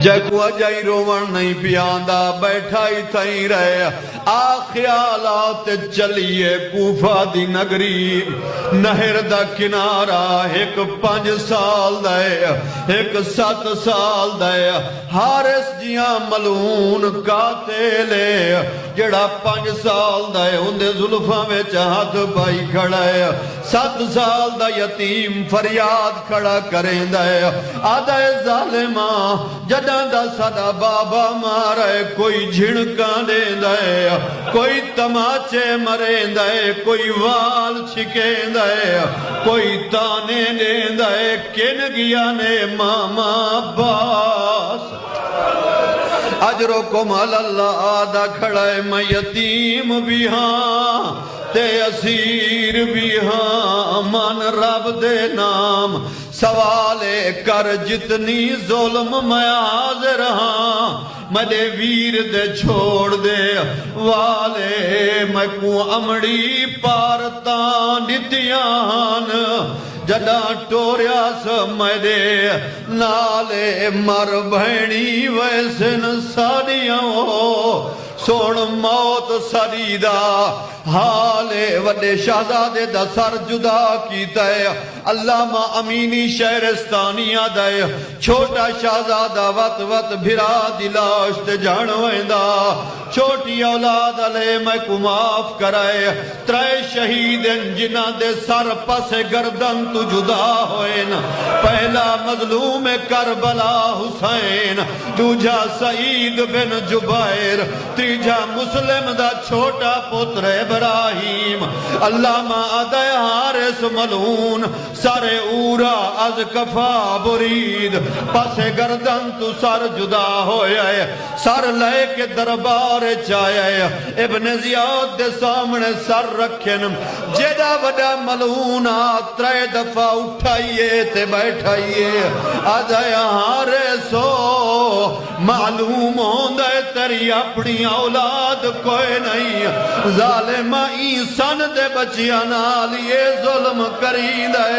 جگو جائی روون نہیں پیاندا بیٹھا ہی تھئی رہے آ خیالات چلیے کوفہ دی نگری نہر دا کنارہ ایک 5 سال دے ایک 7 سال دے حارس جیاں ملعون قاتلے جڑا 5 سال دے اندے زلفاں وچ ہاتھ پائی کھڑا ہے 7 سال دا یتیم فریاد کھڑا کریں دے آدھا ظالماں جداں دا سدا بابا مارے کوئی جھڑکاں دے دے کوئی تماچے مرے دے کوئی وال چھکے دے کوئی تانے دے دے کن گیا نے ماما باس اجرکم اللہ آدھا کھڑے میں یتیم بھی ہاں تے اسیر بھی ہاں من رب دے نام سوالے کر جتنی ظلم میں حاضر ہاں مدے ویر دے چھوڑ دے والے میں کو امڑی پارتان نتیان جدا ٹوریا سمدے نالے مر بھینی ویسن ساڑیاں سوڑ موت سریدہ حالے وڈے شہزادے دا سر جدا کیتا ہے علامہ امینی شہرستانی آدھے چھوٹا شہزادہ وط وط بھرا دلاشت جانویندہ چھوٹی اولاد علیہ میں کو معاف کرائے 3 شہید جنہ دے سر پس گردن تو جدا ہوئن پہلا مظلوم کربلا حسین دوجہ سعید بن جبیر تیجہ مسلم دا چھوٹا پتر ابراہیم علامہ آدھے حارس ملعون سر اورا از کفا برید پس گردن تو سر جدا ہوئے سر لے کے دربار چاہے ابن زیاد دے سامنے سر رکھن جیدہ وڈا ملعون 3 دفعہ اٹھائیے تے بیٹھائیے آدھے حارسو معلوم ہوندے تیری اپنی اولاد کوئی نہیں ظالمہ انسان دے بچیاں نال یہ ظلم کری دے